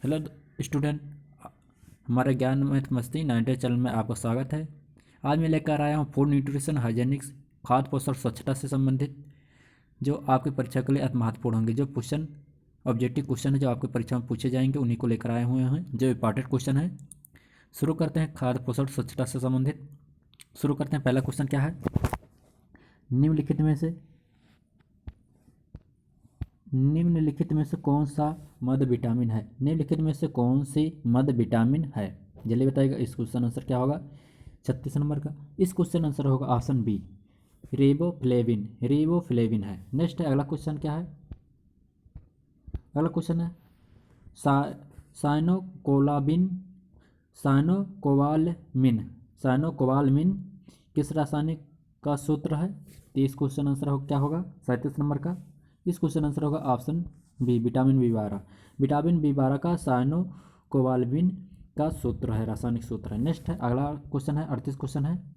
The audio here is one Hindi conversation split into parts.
हेलो स्टूडेंट, हमारे ज्ञान में मस्ती 90 चैनल में आपका स्वागत है। आज मैं लेकर आया हूँ फूड न्यूट्रिशन हाइजेनिक्स, खाद्य पोषण स्वच्छता से संबंधित जो आपकी परीक्षा के लिए अति महत्वपूर्ण होंगे। जो क्वेश्चन ऑब्जेक्टिव क्वेश्चन है जो आपकी परीक्षा में पूछे जाएंगे उन्हीं को लेकर आए हुए हैं, जो इंपॉर्टेंट क्वेश्चन है। शुरू करते हैं खाद्य पोषण स्वच्छता से संबंधित। शुरू करते हैं। पहला क्वेश्चन क्या है, निम्नलिखित में से कौन सा मध्य विटामिन है। निम्नलिखित में से कौन सी मध्य विटामिन है, जल्दी बताइएगा। इस क्वेश्चन आंसर क्या होगा 36 नंबर का। इस क्वेश्चन आंसर होगा ऑप्शन बी, रिबोफ्लेविन है। नेक्स्ट है, अगला क्वेश्चन क्या है। अगला क्वेश्चन है साइनोकोलाबिन साइनोकोबालमिन किस रासायनिक का सूत्र है। तो इस क्वेश्चन आंसर हो क्या होगा 37 नंबर का। इस क्वेश्चन आंसर होगा option B, vitamin B 12। Vitamin B 12 का साइनोकोबालमिन का सूत्र है, रासायनिक सूत्र है। नेक्स्ट है, अगला क्वेश्चन है 38 क्वेश्चन है।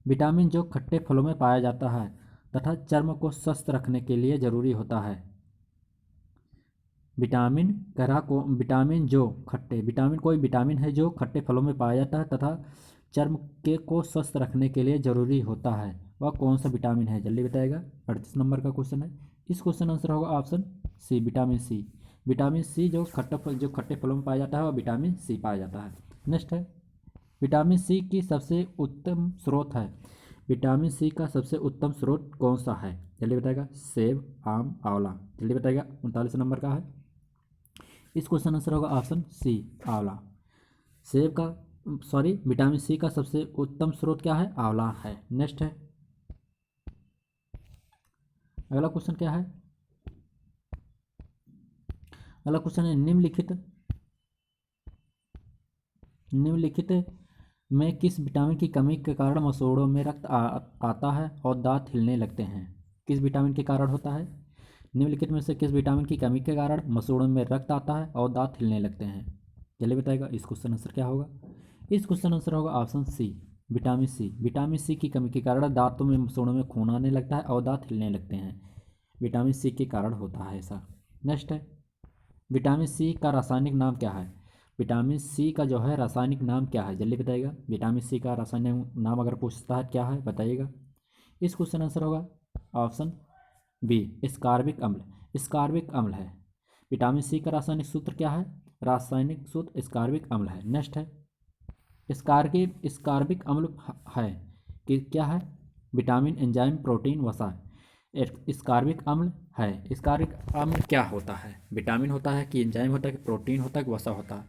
विटामिन जो खट्टे फलों में पाया जाता है तथा चर्म को स्वस्थ रखने के लिए जरूरी होता है। विटामिन कोई विटामिन है जो खट्टे फलों में पाया जाता है तथा चर्म के को स्वस्थ रखने के लिए जरूरी होता है। वह कौन सा विटामिन है, जल्दी बताएगा। 38 नंबर का क्वेश्चन है। इस क्वेश्चन आंसर होगा option C, vitamin C. Vitamin C जो खट्टे फलों में पाया जाता है वह विटामिन सी पाया जाता है। नेक्स्ट है, विटामिन सी की सबसे उत्तम स्रोत है। विटामिन सी का सबसे उत्तम स्रोत कौन सा है, जल्दी बताएगा। सेब, आम, आंवला, जल्दी बताएगा। 39 नंबर का है। इस क्वेश्चन आंसर होगा ऑप्शन सी, आंवला। विटामिन सी का सबसे उत्तम स्रोत क्या है, आंवला है। नेक्स्ट है, अगला क्वेश्चन क्या है। अगला क्वेश्चन है, निम्नलिखित में किस विटामिन की कमी के कारण मसूड़ों में रक्त आता है और दांत हिलने लगते हैं। किस विटामिन के कारण होता है। निम्नलिखित में से किस विटामिन की कमी के कारण मसूड़ों में रक्त आता है और दांत हिलने लगते हैं, जल्दी बताएगा। इस क्वेश्चन आंसर क्या होगा। इस क्वेश्चन आंसर होगा option C, vitamin C. Vitamin C की कमी के कारण दांतों में मसूड़ों में खून आने लगता है और दांत हिलने लगते हैं। विटामिन सी के कारण होता है ऐसा। नेक्स्ट है, विटामिन सी का रासायनिक नाम क्या है। विटामिन सी का जो है रासायनिक नाम क्या है, जल्दी बताइएगा। विटामिन सी का रासायनिक नाम अगर पूछता है क्या है बताइएगा। इस क्वेश्चन आंसर होगा ऑप्शन बी, स्कार्बिक अम्ल। स्कार्बिक अम्ल है। विटामिन सी का रासायनिक सूत्र क्या है, रासायनिक सूत्र स्कार्बिक अम्ल है। नेक्स्ट है, स्कार्बिक अम्ल है कि क्या है, विटामिन, एंजाइम, प्रोटीन, वसा। स्कार्बिक अम्ल है। स्कार्बिक अम्ल क्या होता है, विटामिन होता है कि एंजाइम होता है कि प्रोटीन होता है कि वसा होता है।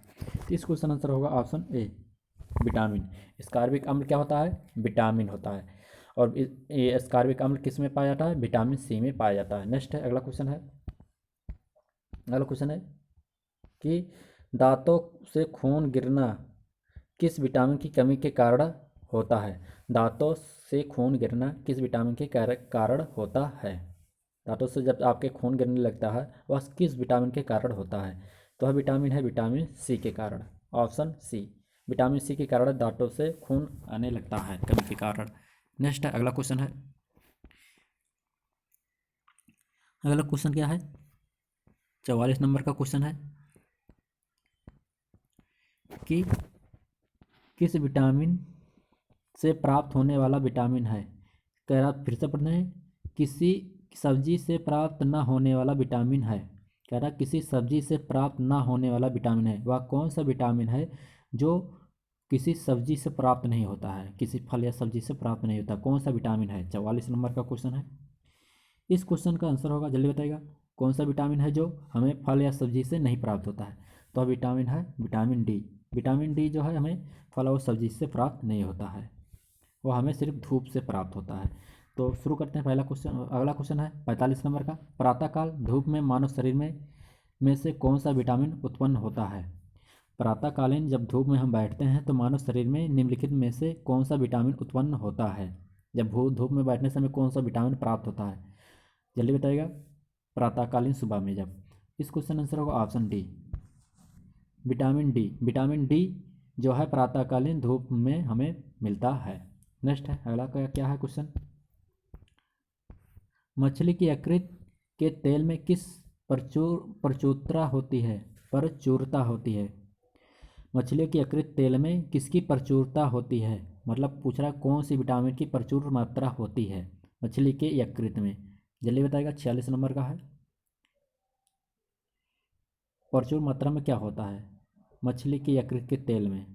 इस क्वेश्चन आंसर होगा ऑप्शन ए, विटामिन। स्कार्बिक अम्ल क्या होता है, विटामिन होता है। और ये स्कार्बिक अम्ल किस में पाया जाता है, विटामिन सी में पाया जाता है। नेक्स्ट है, अगला क्वेश्चन है। अगला क्वेश्चन है कि दांतों से खून गिरना किस विटामिन की कमी के कारण होता है। दांतों से खून गिरना किस विटामिन के कारण होता है। दांतों से जब आपके खून गिरने लगता है वह किस विटामिन के कारण होता है, तो वह विटामिन है विटामिन सी के कारण। ऑप्शन सी, विटामिन सी के कारण दांतों से खून आने लगता है कमी के कारण। नेक्स्ट है, अगला क्वेश्चन है। अगला क्वेश्चन क्या है, 44 नंबर का क्वेश्चन है कि किस विटामिन से प्राप्त होने वाला विटामिन है। कह रहा, फिर से पढ़ना है। किसी सब्जी से प्राप्त न होने वाला विटामिन है। कह रहा किसी सब्जी से प्राप्त न होने वाला विटामिन है। वह कौन सा विटामिन है जो किसी सब्जी से प्राप्त नहीं होता है, किसी फल या सब्जी से प्राप्त नहीं होता, कौन सा विटामिन है। 44 नंबर का क्वेश्चन है। इस क्वेश्चन का आंसर होगा, जल्दी बताइएगा। कौन सा विटामिन है जो हमें फल या सब्जी से नहीं प्राप्त होता है, तो विटामिन है विटामिन डी। विटामिन डी जो है हमें फल और सब्जी से प्राप्त नहीं होता है, वो हमें सिर्फ धूप से प्राप्त होता है। तो शुरू करते हैं पहला क्वेश्चन। अगला क्वेश्चन है 45 नंबर का। प्रातःकाल धूप में मानव शरीर में से कौन सा विटामिन उत्पन्न होता है। प्रातःकालीन जब धूप में हम बैठते हैं तो मानव शरीर में निम्नलिखित में से कौन सा विटामिन उत्पन्न होता है। जब धूप में बैठने से हमें कौन सा विटामिन प्राप्त होता है, जल्दी बताइएगा। प्रातःकालीन सुबह में जब। इस क्वेश्चन आंसर होगा option D, vitamin D. Vitamin D जो है प्रातःकालीन धूप में हमें मिलता है। नेक्स्ट है, अगला क्या है क्वेश्चन। मछली की यकृत के तेल में किस प्रचुरता होती है। प्रचुरता होती है। मछलियों की यकृत तेल में किसकी प्रचुरता होती है? मतलब पूछ रहा कौन सी विटामिन की प्रचुर मात्रा होती है मछली के यकृत में। जल्दी बताएगा। 46 नंबर का है। प्रचुर मात्रा में क्या होता है मछली के यकृत के तेल में?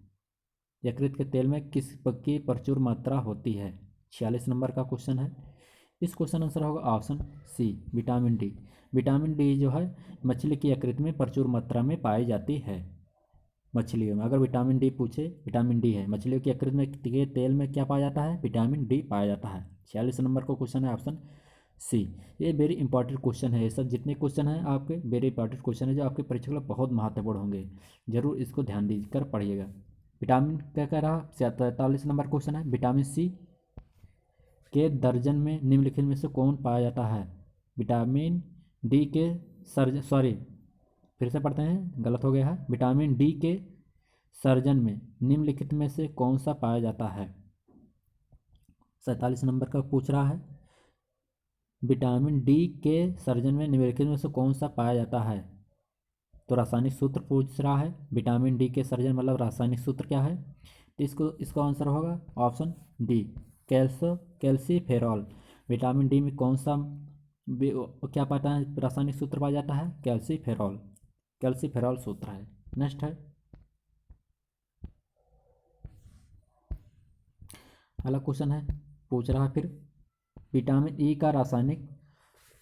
यकृत के तेल में किस की प्रचुर मात्रा होती है? 46 नंबर का क्वेश्चन है। इस क्वेश्चन आंसर होगा option C, vitamin D. Vitamin D जो है मछली की यकृत में प्रचुर मात्रा में पाई जाती है। मछलियों में अगर विटामिन डी पूछे, विटामिन डी है मछलियों की यकृत में के तेल में क्या पाया जाता है? विटामिन डी पाया जाता है। 46 नंबर का क्वेश्चन है ऑप्शन सी। ये वेरी इंपॉर्टेंट क्वेश्चन है। ये सब जितने क्वेश्चन हैं आपके वेरी इंपॉर्टेंट क्वेश्चन है जो आपके परीक्षा के लिए बहुत महत्वपूर्ण होंगे। जरूर इसको ध्यान दीकर पढ़िएगा। विटामिन क्या कह रहा? 43 नंबर क्वेश्चन है। विटामिन सी के दर्जन में निम्नलिखित में से कौन पाया जाता है? विटामिन डी के फिर से पढ़ते हैं, गलत हो गया है। विटामिन डी के सर्जन में निम्नलिखित में से कौन सा पाया जाता है? 47 नंबर का पूछ रहा है। विटामिन डी के सर्जन में निम्नलिखित में से कौन सा पाया जाता है? तो रासायनिक सूत्र पूछ रहा है। विटामिन डी के सर्जन मतलब रासायनिक सूत्र क्या है? तो इसका आंसर होगा option D, calciferol. Vitamin D में कौन सा क्या पाता है रासायनिक सूत्र पाया जाता है? कैल्सीफेरॉल। कैल्सीफेरॉल सूत्र है। नेक्स्ट है अगला क्वेश्चन है। पूछ रहा है फिर विटामिन ई का रासायनिक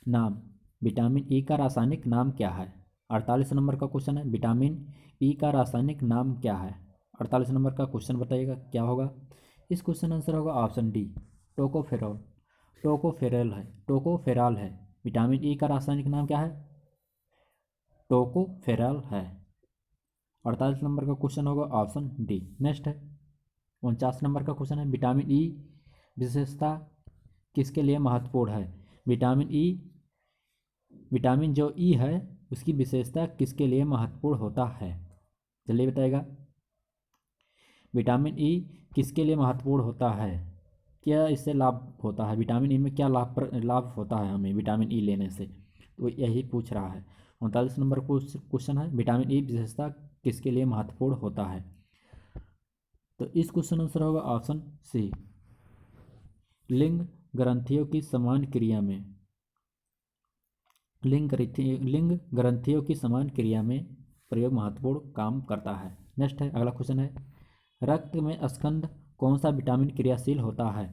नाम। विटामिन ई का रासायनिक नाम क्या है? 48 नंबर का क्वेश्चन है। विटामिन ई का रासायनिक नाम क्या है? 48 नंबर का क्वेश्चन बताइएगा क्या होगा। इस क्वेश्चन आंसर होगा ऑप्शन डी, टोकोफेरॉल। टोकोफेरॉल है। विटामिन ई का रासायनिक नाम क्या है? टोकोफेरॉल है। 48 नंबर का क्वेश्चन होगा ऑप्शन डी। नेक्स्ट है 49 नंबर का क्वेश्चन है। विटामिन ई विशेषता किसके लिए महत्वपूर्ण है? विटामिन जो ई है उसकी विशेषता किसके लिए महत्वपूर्ण होता है? जल्दी बताएगा। विटामिन ई किसके लिए महत्वपूर्ण होता है? क्या इससे लाभ होता है? विटामिन ई में क्या लाभ होता है हमें विटामिन ई लेने से? तो यही पूछ रहा है। 39 नंबर क्वेश्चन है। विटामिन ई विशेषता किसके लिए महत्वपूर्ण होता है? तो इस क्वेश्चन आंसर होगा ऑप्शन सी, लिंग ग्रंथियों की समान क्रिया में। लिंग ग्रंथियों की समान क्रिया में प्रयोग महत्वपूर्ण काम करता है। नेक्स्ट है अगला क्वेश्चन है। रक्त में स्कंद कौन सा विटामिन क्रियाशील होता है?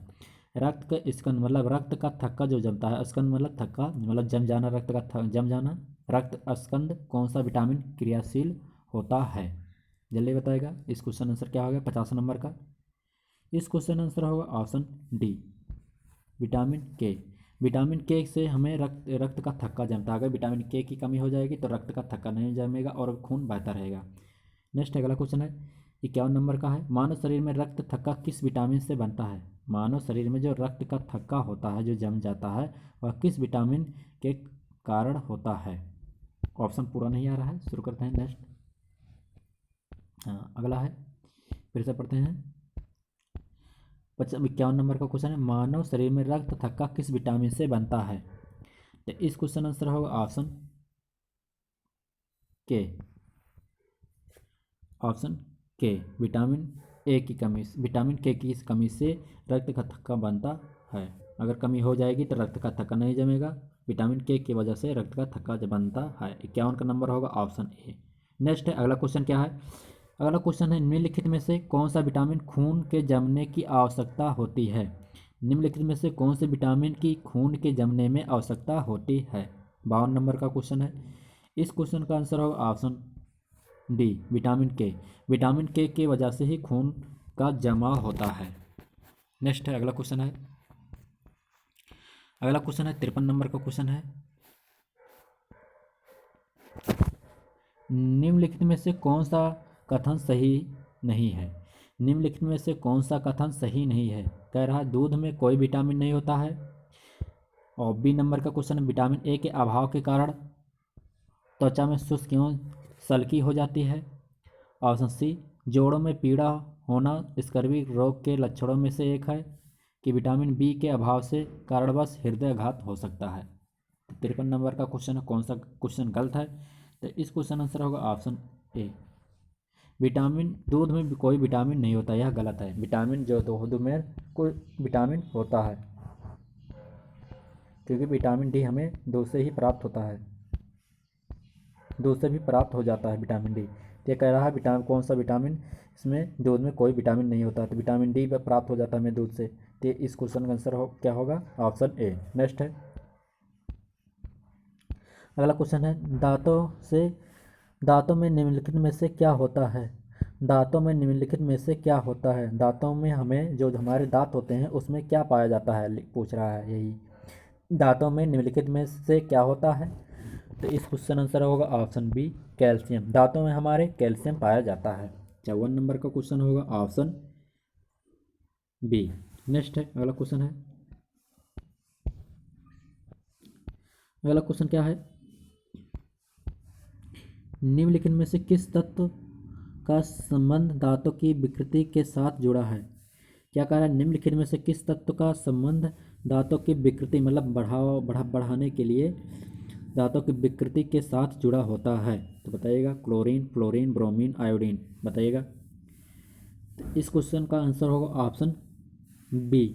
रक्त का स्कंद मतलब रक्त का थक्का जो जमता है। स्कंद मतलब थक्का मतलब जम जाना, रक्त का जम जाना। रक्त स्कंद कौन सा विटामिन क्रियाशील होता है? जल्दी बताएगा। इस क्वेश्चन आंसर क्या होगा 50 नंबर का। इस क्वेश्चन आंसर होगा ऑप्शन डी, विटामिन के। विटामिन के से हमें रक्त का थक्का जमता है। अगर विटामिन के की कमी हो जाएगी तो रक्त का थक्का नहीं जमेगा और खून बहता रहेगा। नेक्स्ट अगला क्वेश्चन है 51 नंबर का है। मानव शरीर में रक्त थक्का किस विटामिन से बनता है? मानव शरीर में जो रक्त का थक्का होता है जो जम जाता है वह किस विटामिन के कारण होता है? ऑप्शन पूरा नहीं आ रहा है, शुरू करते हैं। नेक्स्ट अगला है, फिर से पढ़ते हैं। 51 नंबर का क्वेश्चन है। मानव शरीर में रक्त थक्का किस विटामिन से बनता है? तो इस क्वेश्चन आंसर होगा ऑप्शन के। ऑप्शन के, विटामिन ए की कमी, विटामिन के की कमी से रक्त का थक्का बनता है। अगर कमी हो जाएगी तो रक्त का थक्का नहीं जमेगा। विटामिन के की वजह से रक्त का थक्का बनता है। 51 का नंबर होगा ऑप्शन ए। नेक्स्ट है अगला क्वेश्चन क्या है। अगला क्वेश्चन है निम्नलिखित में से कौन सा विटामिन खून के जमने की आवश्यकता होती है? निम्नलिखित में से कौन से विटामिन की खून के जमने में आवश्यकता होती है? 52 नंबर का क्वेश्चन है। इस क्वेश्चन का आंसर होगा ऑप्शन डी, विटामिन के। विटामिन के की वजह से ही खून का जमाव होता है। नेक्स्ट है अगला क्वेश्चन है। अगला क्वेश्चन है 53 नंबर का क्वेश्चन है। निम्नलिखित में से कौन सा कथन सही नहीं है? निम्नलिखित में से कौन सा कथन सही नहीं है? कह रहा है दूध में कोई विटामिन नहीं होता है। और बी नंबर का क्वेश्चन है विटामिन ए के अभाव के कारण त्वचा में शुष्क एवं सल्की हो जाती है। ऑप्शन सी, जोड़ों में पीड़ा होना स्कर्वी रोग के लक्षणों में से एक है। कि विटामिन बी के अभाव से कारणवश हृदयाघात हो सकता है। 53 नंबर का क्वेश्चन है कौन सा क्वेश्चन गलत है? तो इस क्वेश्चन आंसर होगा ऑप्शन ए। विटामिन, दूध में कोई विटामिन नहीं होता, यह गलत है। विटामिन जो दूध में कोई विटामिन होता है, क्योंकि विटामिन डी हमें दूध से ही प्राप्त होता है, दूध से भी प्राप्त हो जाता है विटामिन डी। तो ये कह रहा है विटामिन, कौन सा विटामिन, इसमें दूध में कोई विटामिन नहीं होता, तो विटामिन डी प्राप्त हो जाता है हमें दूध से। तो इस क्वेश्चन का आंसर क्या होगा, ऑप्शन ए। नेक्स्ट है, अगला क्वेश्चन है, दांतों में निम्नलिखित में से क्या होता है। दांतों में निम्नलिखित में से क्या होता है, दांतों में हमें जो हमारे दांत होते हैं उसमें क्या पाया जाता है, पूछ रहा है यही। दांतों में निम्नलिखित में से क्या होता है, तो इस क्वेश्चन आंसर होगा ऑप्शन बी, कैल्शियम। दांतों में हमारे कैल्शियम पाया जाता है। 54 नंबर का क्वेश्चन होगा ऑप्शन बी। नेक्स्ट है, अगला क्वेश्चन है, अगला क्वेश्चन क्या है, निम्नलिखित में से किस तत्व का संबंध दांतों की विकृति के साथ जुड़ा है। क्या कह रहा है, निम्नलिखित में से किस तत्व का संबंध दांतों की विकृति मतलब बढ़ाने के लिए दांतों की विकृति के साथ जुड़ा होता है, तो बताइएगा। क्लोरीन, फ्लोरीन, ब्रोमीन, आयोडीन, बताइएगा। तो इस क्वेश्चन का आंसर होगा ऑप्शन बी,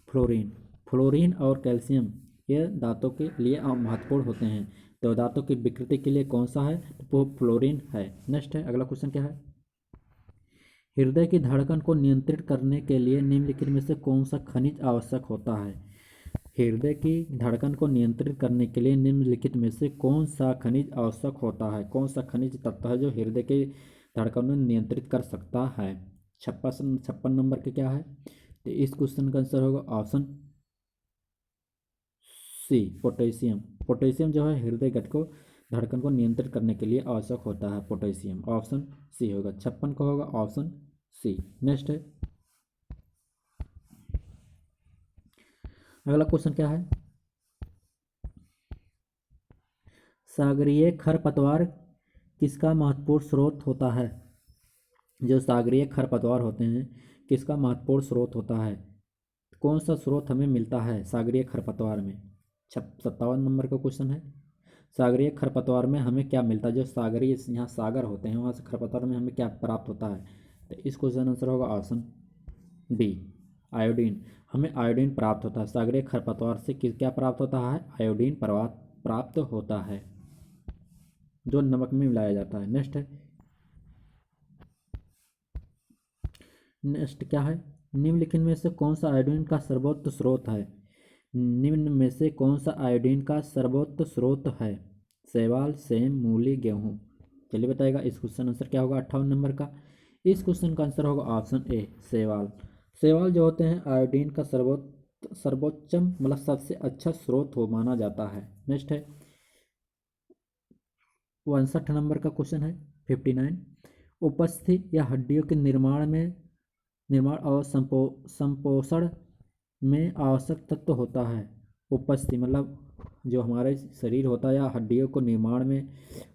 फ्लोरीन। फ्लोरीन और कैल्शियम ये दांतों के लिए महत्वपूर्ण होते हैं, तो दांतों की विकृति के लिए कौन सा है, तो वो फ्लोरीन है। नेक्स्ट है, अगला क्वेश्चन क्या है, हृदय की धड़कन को नियंत्रित करने के लिए निम्नलिखित में से कौन सा खनिज आवश्यक होता है। हृदय की धड़कन को नियंत्रित करने के लिए निम्नलिखित में से कौन सा खनिज आवश्यक होता है, कौन सा खनिज तत्व है जो हृदय की धड़कन को नियंत्रित कर सकता है। 56 नंबर के क्या है, तो इस क्वेश्चन का आंसर होगा ऑप्शन सी, पोटेशियम। पोटेशियम जो है हृदय गति को धड़कन को नियंत्रित करने के लिए आवश्यक होता है, पोटेशियम। ऑप्शन सी होगा, 56 का होगा ऑप्शन सी। नेक्स्ट है, अगला क्वेश्चन क्या है, सागरीय खरपतवार किसका महत्वपूर्ण स्रोत होता है। जो सागरीय खरपतवार होते हैं किसका महत्वपूर्ण स्रोत होता है, कौन सा स्रोत हमें मिलता है सागरीय खरपतवार में। 57 नंबर का क्वेश्चन है, सागरीय खरपतवार में हमें क्या मिलता है, जो सागरीय यहाँ सागर होते हैं वहाँ से खरपतवार में हमें क्या प्राप्त होता है, तो इस क्वेश्चन आंसर होगा ऑप्शन बी, आयोडीन। हमें आयोडीन प्राप्त होता है सागरीय खरपतवार से, क्या प्राप्त होता है, आयोडीन प्राप्त होता है, जो नमक में मिलाया जाता है। नेक्स्ट क्या है, निम्नलिखित में से कौन सा आयोडीन का सर्वोच्च स्रोत है। निम्न में से कौन सा आयोडीन का सर्वोच्च स्रोत है, शैवाल, सेम, मूली, गेहूँ, चलिए बताएगा। इस क्वेश्चन आंसर क्या होगा 58 नंबर का, इस क्वेश्चन का आंसर होगा ऑप्शन ए, शैवाल। शैवाल जो होते हैं आयोडीन का सर्वोच्चम मतलब सबसे अच्छा स्रोत हो माना जाता है। नेक्स्ट है, 59 नंबर का क्वेश्चन है, 59, उपस्थित या हड्डियों के निर्माण और संपोषण में आवश्यक तत्व होता है। उपस्थिति मतलब जो हमारे शरीर होता है या हड्डियों को निर्माण में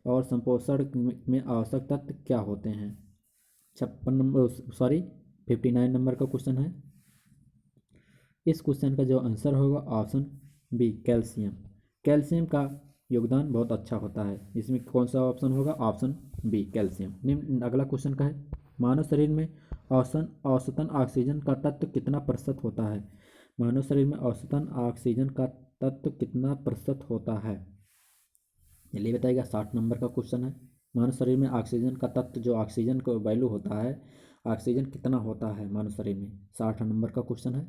और संपोषण में आवश्यक तत्व क्या होते हैं। 59 नंबर का क्वेश्चन है, इस क्वेश्चन का जो आंसर होगा ऑप्शन बी, कैल्शियम। कैल्शियम का योगदान बहुत अच्छा होता है, इसमें कौन सा ऑप्शन होगा, ऑप्शन बी, कैल्शियम। निम्न अगला क्वेश्चन का है, मानव शरीर में औसतन ऑक्सीजन का तत्व कितना प्रतिशत होता है। मानव शरीर में औसतन ऑक्सीजन का तत्व कितना प्रतिशत होता है, चलिए बताइएगा। 60 नंबर का क्वेश्चन है, मानव शरीर में ऑक्सीजन का तत्व जो ऑक्सीजन का वैल्यू होता है, ऑक्सीजन कितना होता है मानव शरीर में, 60 नंबर का क्वेश्चन है।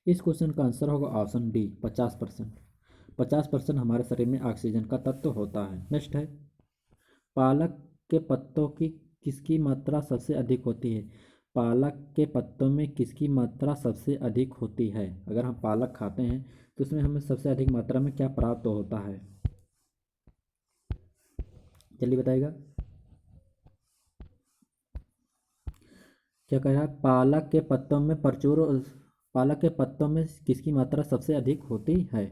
इस क्वेश्चन का आंसर होगा ऑप्शन डी, 50%। 50% हमारे शरीर में ऑक्सीजन का तत्व होता है। नेक्स्ट है, पालक के पत्तों की किसकी मात्रा सबसे अधिक होती है। पालक के पत्तों में किसकी मात्रा सबसे अधिक होती है, अगर हम पालक खाते हैं तो उसमें हमें सबसे अधिक मात्रा में क्या प्राप्त होता है, जल्दी बताइएगा। क्या कह रहा है, पालक के पत्तों में किसकी मात्रा सबसे अधिक होती है,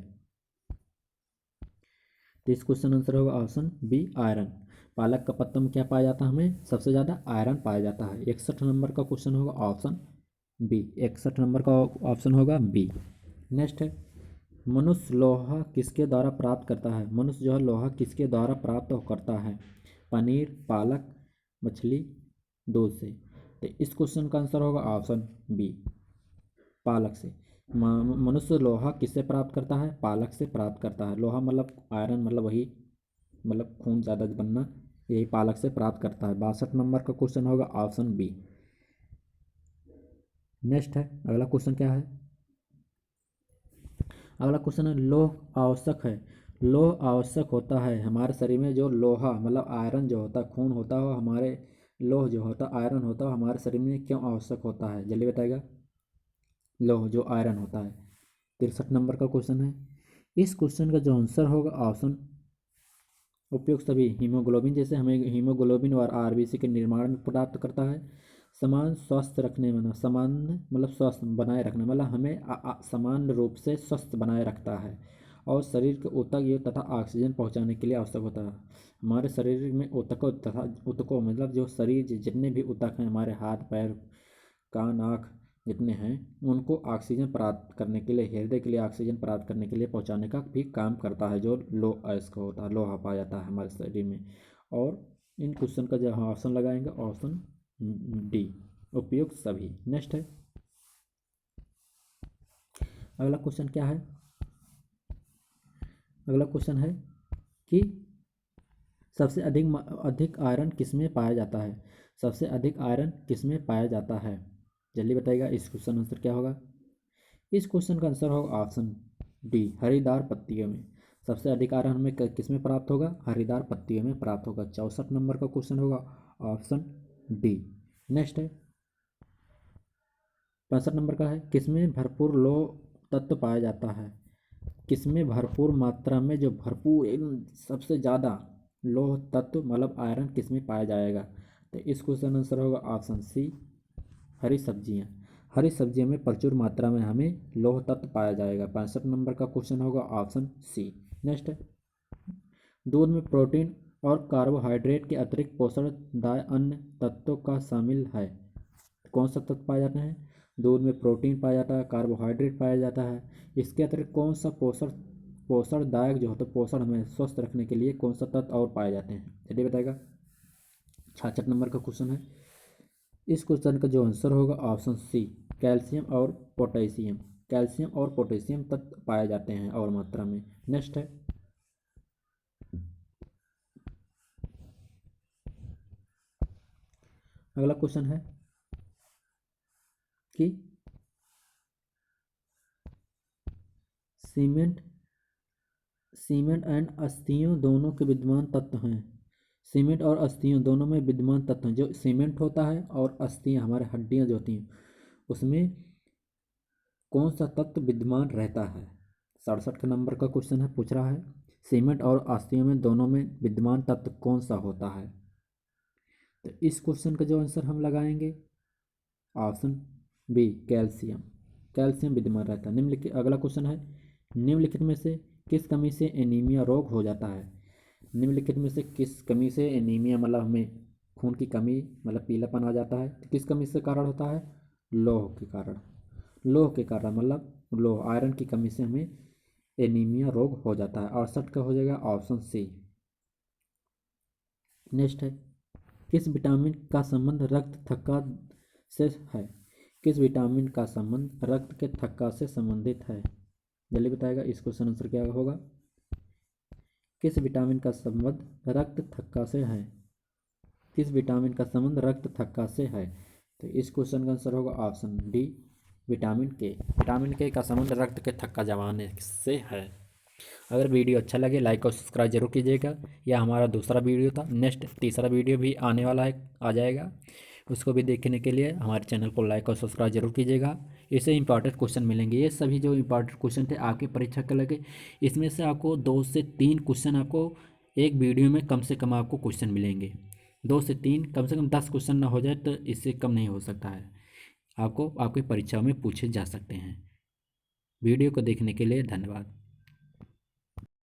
तो इस क्वेश्चन आंसर होगा ऑप्शन बी, आयरन। पालक का पत्तों में क्या पाया जाता है, हमें सबसे ज़्यादा आयरन पाया जाता है। 61 नंबर का क्वेश्चन होगा ऑप्शन बी, 61 नंबर का ऑप्शन होगा बी। नेक्स्ट है, मनुष्य लोहा किसके द्वारा प्राप्त करता है? मनुष्य जो है लोहा किसके द्वारा प्राप्त करता है? पनीर, पालक, मछली, दूध से। तो इस क्वेश्चन का आंसर होगा ऑप्शन बी, पालक से। मनुष्य लोहा किससे प्राप्त करता है? पालक से प्राप्त करता है। लोहा मतलब आयरन, मतलब वही, मतलब खून ज़्यादा बनना, यही पालक से प्राप्त करता है। 62 नंबर का क्वेश्चन होगा ऑप्शन बी। नेक्स्ट है, अगला क्वेश्चन क्या है? अगला क्वेश्चन है लौह आवश्यक है। लौह आवश्यक होता है हमारे शरीर में, जो लोहा मतलब आयरन जो होता है, खून होता है, हमारे लौह जो होता है, आयरन होता है, हमारे शरीर में क्यों आवश्यक होता है? जल्दी बताएगा। लौह जो आयरन होता है। 63 नंबर का क्वेश्चन है। इस क्वेश्चन का जो आंसर होगा ऑप्शन उपयुक्त सभी हीमोग्लोबिन, जैसे हमें हीमोग्लोबिन और आरबीसी के निर्माण में प्राप्त करता है। समान स्वास्थ्य रखने में, सामान्य मतलब स्वस्थ बनाए रखना, मतलब हमें सामान्य रूप से स्वस्थ बनाए रखता है। और शरीर के ऊतक ये तथा ऑक्सीजन पहुंचाने के लिए आवश्यक होता है। हमारे शरीर में ऊतकों तथा ऊतकों मतलब जो शरीर जितने भी ऊतक हैं, हमारे हाथ पैर कान आँख जितने हैं, उनको ऑक्सीजन प्राप्त करने के लिए, हृदय के लिए ऑक्सीजन प्राप्त करने के लिए पहुंचाने का भी काम करता है, जो लो अयस्क होता है, लोहा पाया जाता है हमारे शरीर में। और इन क्वेश्चन का जो हम ऑप्शन लगाएंगे ऑप्शन डी, उपयुक्त सभी। नेक्स्ट है, अगला क्वेश्चन क्या है? अगला क्वेश्चन है कि सबसे अधिक आयरन किसमें पाया जाता है? सबसे अधिक आयरन किसमें पाया जाता है? जल्दी बताइएगा, इस क्वेश्चन आंसर क्या होगा? इस क्वेश्चन का आंसर होगा ऑप्शन डी, हरीदार पत्तियों में। सबसे अधिक आयरन हमें किसमें प्राप्त होगा? हरीदार पत्तियों में प्राप्त होगा। 64 नंबर का क्वेश्चन होगा ऑप्शन डी। नेक्स्ट है, 65 नंबर का है, किसमें भरपूर लौह तत्व पाया जाता है? किसमें भरपूर मात्रा में, जो भरपूर एकदम सबसे ज़्यादा लौह तत्व मतलब आयरन किसमें पाया जाएगा? तो इस क्वेश्चन आंसर होगा ऑप्शन सी, हरी सब्जियाँ। हरी सब्जियों में प्रचुर मात्रा में हमें लौह तत्व पाया जाएगा। 65 नंबर का क्वेश्चन होगा ऑप्शन सी। नेक्स्ट है, दूध में प्रोटीन और कार्बोहाइड्रेट के अतिरिक्त पोषणदायक अन्य तत्वों का शामिल है। कौन सा तत्व पाया जाता है? दूध में प्रोटीन पाया जाता है, कार्बोहाइड्रेट पाया जाता है। इसके अतिरिक्त कौन सा पोषणदायक जो होता है, पोषण हमें स्वस्थ रखने के लिए कौन सा तत्व और पाए जाते हैं? चलिए बताएगा। 66 नंबर का क्वेश्चन है। इस क्वेश्चन का जो आंसर होगा ऑप्शन सी, कैल्शियम और पोटेशियम। कैल्शियम और पोटेशियम तत्व पाए जाते हैं और मात्रा में। नेक्स्ट है, अगला क्वेश्चन है कि सीमेंट सीमेंट एंड अस्थियों दोनों के विद्यमान तत्व हैं। सीमेंट और अस्थियों दोनों में विद्यमान तत्व हैं। जो सीमेंट होता है और अस्थियां हमारे हड्डियां जो होती हैं, उसमें कौन सा तत्व विद्यमान रहता है? 67 के नंबर का क्वेश्चन है, पूछ रहा है सीमेंट और अस्थियों में दोनों में विद्यमान तत्व कौन सा होता है? तो इस क्वेश्चन का जो आंसर हम लगाएंगे ऑप्शन बी, कैल्शियम। कैल्शियम विद्यमान रहता है। निम्नलिखित, अगला क्वेश्चन है, निम्नलिखित में से किस कमी से एनीमिया रोग हो जाता है? निम्नलिखित में से किस कमी से एनीमिया मतलब हमें खून की कमी मतलब पीलापन आ जाता है? तो किस कमी से कारण होता है? लौह के कारण। लौह के कारण मतलब लौह आयरन की कमी से हमें एनीमिया रोग हो जाता है। 68 का हो जाएगा ऑप्शन सी। नेक्स्ट है, किस विटामिन का संबंध रक्त थक्का से है? किस विटामिन का संबंध रक्त के थक्का से संबंधित है? जल्दी बताएगा, इस क्वेश्चन आंसर क्या होगा? किस विटामिन का संबंध रक्त थक्का से है? किस विटामिन का संबंध रक्त थक्का से है? तो इस क्वेश्चन का आंसर होगा ऑप्शन डी, विटामिन के। विटामिन के का संबंध रक्त के थक्का जमाने से है। अगर वीडियो अच्छा लगे लाइक और सब्सक्राइब जरूर कीजिएगा। यह हमारा दूसरा वीडियो था। नेक्स्ट तीसरा वीडियो भी आने वाला है, आ जाएगा। उसको भी देखने के लिए हमारे चैनल को लाइक और सब्सक्राइब जरूर कीजिएगा। इससे इंपॉर्टेंट क्वेश्चन मिलेंगे। ये सभी जो इंपॉर्टेंट क्वेश्चन थे आपके परीक्षा के लगे, इसमें से आपको 2 से 3 क्वेश्चन आपको एक वीडियो में कम से कम आपको क्वेश्चन मिलेंगे। 2 से 3, कम से कम 10 क्वेश्चन ना हो जाए तो इससे कम नहीं हो सकता है। आपको आपकी परीक्षा में पूछे जा सकते हैं। वीडियो को देखने के लिए धन्यवाद।